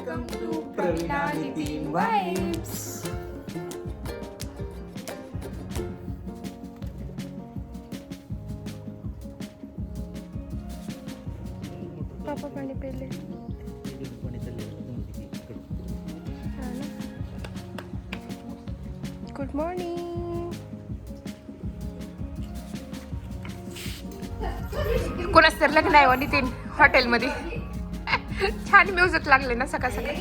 Welcome to Praveena Nitin vibes. पापा पाणी पेले. Good morning. कोणाच तर लग्न आहे नितीन हॉटेलमध्ये. छान म्युझिक लागले ना सकाळ सकाळी.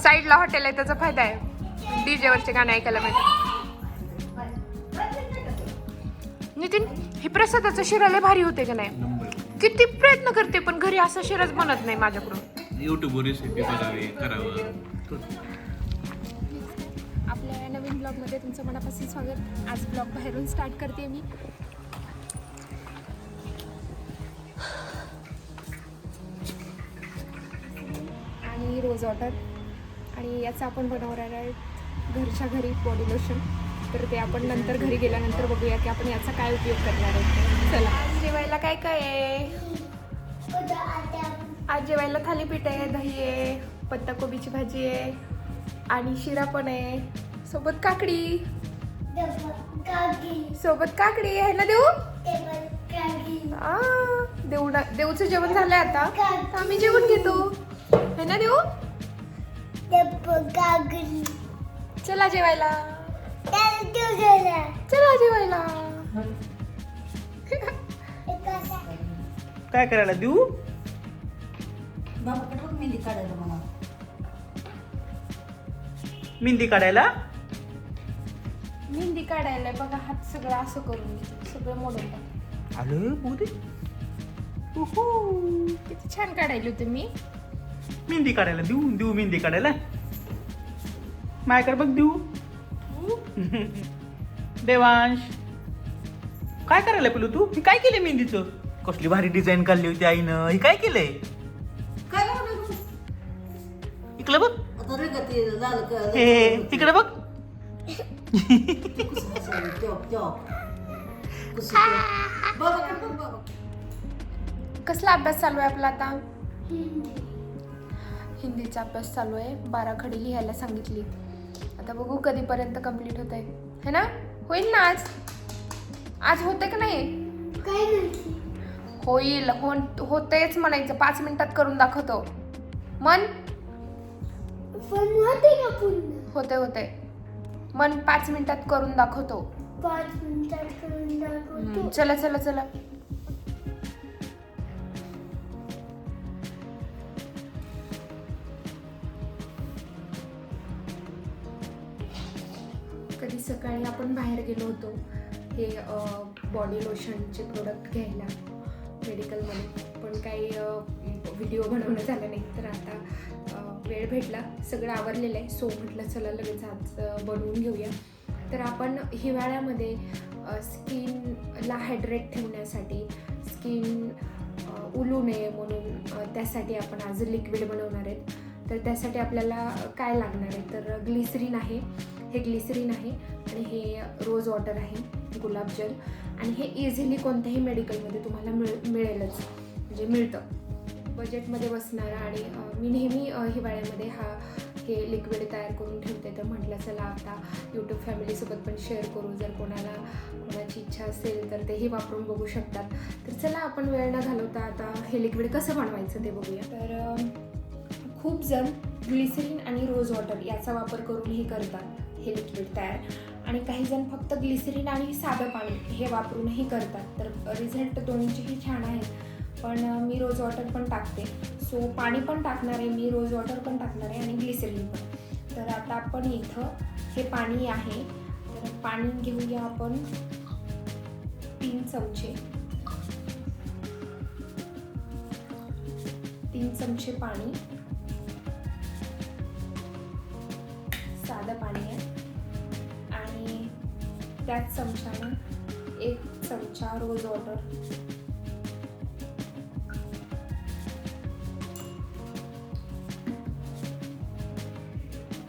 साईडला हॉटेल आहे त्याचा फायदा आहे. डीजे वरचे गाणे ऐकायला मिळतात. नितीन हे प्रसादाचं शिरा लय भारी होते का नाही? किती प्रयत्न करते पण घरी असं शिराच बनत नाही माझ्याकडून. युट्यूबवर रेसिपी बघावी करावं. आपल्या नवीन ब्लॉगमध्ये तुमचं मनापासून स्वागत. आज ब्लॉग बाहेरून स्टार्ट करते मी. आणि रोज वॉटर आणि याचं आपण बनवणार आहे घरच्या घरी बॉडी लोशन. तर ते आपण नंतर घरी गेल्यानंतर बघूया की आपण याचा काय उपयोग करणार आहे. चला आज जेवायला काय काय आहे? आज जेवायला थालीपीठ आहे, दही आहे, पत्ताकोबीची भाजी आहे आणि शिरा पण आहे. सोबत काकडी आहे ना देऊ. देऊचं जेवण झालंय आता तर आम्ही जेवण घेतो है ना देऊ. चला जेवायला. चला जेवायला. काय करायला देऊ? मेहंदी काढायला. मेहंदी काढायला बघा हात सगळं असं करून सगळं मोडून टाक. आलं बोलते. किती छान काढायली होती मी. मेहंदी काढायला देऊ मेहंदी काढायला. माझ्याकडे बघ देऊ. देवांश काय करायला पिलू तू? हे काय केलंय मेहंदीचं? कसली भारी डिझाईन काढली होती आईनं. हे काय केलंय? इकडे बघ. हे तिकडे बघ. कसला अभ्यास चालू आहे आपला आता? हिंदीचा अभ्यास चालू आहे. 12 खडी लिहायला सांगितली. आता बघू कधीपर्यंत कंप्लीट होत आहे है ना. होईल ना आज? आज होते का नाही? होईल. होतेच म्हणायचं. 5 मिनिटात करून दाखवतो. मन होते मन 5 मिनिटात करून दाखवतो. 5 मिनिटात करून दाखवतो. चला कधी सकाळी आपण बाहेर गेलो होतो हे बॉडी लोशनचे प्रोडक्ट घ्यायला मेडिकलमध्ये. पण काही व्हिडिओ बनवणं झालं नाही. तर आता वेळ भेटला. सगळं आवरलेलं आहे. सो म्हटलं चला लगेच आज बनवून घेऊया. तर आपण हिवाळ्यामध्ये स्किनला हायड्रेट ठेवण्यासाठी स्किन उलू नये म्हणून त्यासाठी आपण आज लिक्विड बनवणार आहेत. तर त्यासाठी आपल्याला काय लागणार आहे तर ग्लिसरीन आहे. हे ग्लिसरीन आहे आणि हे रोज वॉटर आहे, गुलाबजल. आणि हे इझिली कोणत्याही मेडिकलमध्ये तुम्हाला मिळेलच म्हणजे मिळतं बजेटमध्ये बसणारं. आणि मी नेहमी हिवाळ्यामध्ये हे लिक्विड तयार करून ठेवते. तर म्हटलं चला आता यूट्यूब फॅमिलीसोबत पण शेअर करू. जर कोणाची इच्छा असेल तर तेही वापरून बघू शकतात. तर चला आपण वेळ न घालवता आता हे लिक्विड कसं बनवायचं ते बघूया. तर खूप जण ग्लिसरीन आणि रोज वॉटर याचा वापर करून हे करतात हे लिक्विड तयार. आणि काही जण फक्त ग्लिसरीन आणि साधं पाणी हे वापरूनही करतात. तर रिझल्ट दोन्हीचेही छान आहेत. पण मी रोज वॉटर पण टाकते. सो पाणी पण टाकणार आहे मी, रोज वॉटर पण टाकणार आहे आणि ग्लिसरीन पण. तर आता आपण इथं हे पाणी आहे. तर पाणी घेऊया आपण 3 चमचे. 3 चमचे पाणी. साधं पाणी आहे. आणि त्याच चमच्यानं 1 चमचा रोज वॉटर.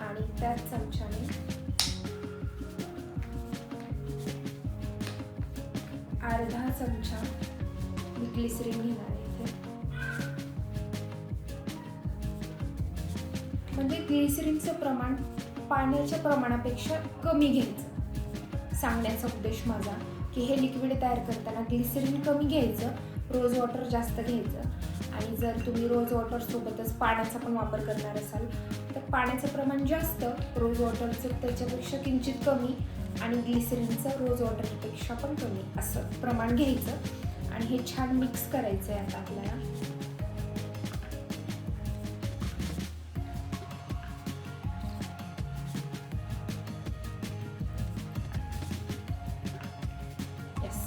आणि त्याच चमच्याने अर्धा चमचा मी ग्लिसरीन घेणार आहे इथे. म्हणजे ग्लिसरीनचं प्रमाण पाण्याच्या प्रमाणापेक्षा कमी घ्यायचं. सांगण्याचा उद्देश माझा की हे लिक्विड तयार करताना ग्लिसरीन कमी घ्यायचं, रोज वॉटर जास्त घ्यायचं. आणि जर तुम्ही रोज वॉटर सोबतच पाण्याचा पण वापर करणार असाल तर पाण्याचं प्रमाण जास्त, रोज वॉटरचं त्याच्यापेक्षा किंचित कमी आणि ग्लिसरीनचं रोज वॉटरपेक्षा पण कमी असं प्रमाण घ्यायचं. आणि हे छान मिक्स करायचं आहे आता आपल्याला.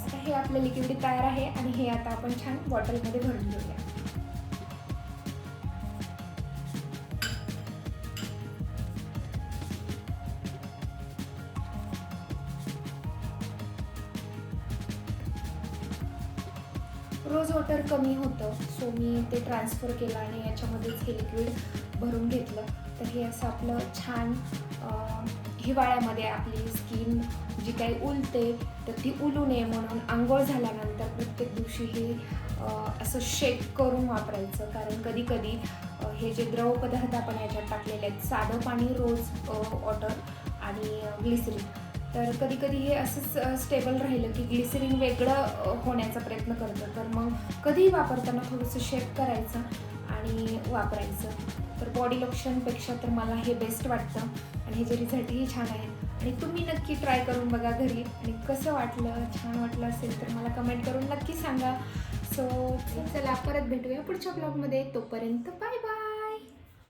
आता हे आपलं लिक्विड तयार आहे आणि हे आता आपण छान बॉटलमध्ये भरून घेऊया. रोज वॉटर कमी होतं, सो मी ते ट्रान्सफर केलं आणि याच्यामध्येच हे लिक्विड भरून घेतलं. तर हे असं आपलं छान हिवाळ्यामध्ये आपली स्किन जी काही उलते तर ती उलू नये म्हणून आंघोळ झाल्यानंतर प्रत्येक दिवशी हे असं शेक करून वापरायचं. कारण कधी कधी हे जे द्रव पदार्थ आपण याच्यात टाकलेले आहेत, साधं पाणी, रोज वॉटर आणि ग्लिसरीन, तर कधी कधी हे असंच स्टेबल राहिलं की ग्लिसरीन वेगळं होण्याचा प्रयत्न करतं. तर मग कधीही वापरताना थोडंसं शेक करायचं आणि वापरायचं. तर बॉडी लोशनपेक्षा तर मला हे बेस्ट वाटतं आणि ह्याचे रिझल्टही छान आहेत. आणि तुम्ही नक्की ट्राय करून बघा घरी आणि कसं वाटलं, छान वाटलं असेल तर मला कमेंट करून नक्की सांगा. सो चला परत भेटूया पुढच्या ब्लॉगमध्ये. तोपर्यंत बाय बाय.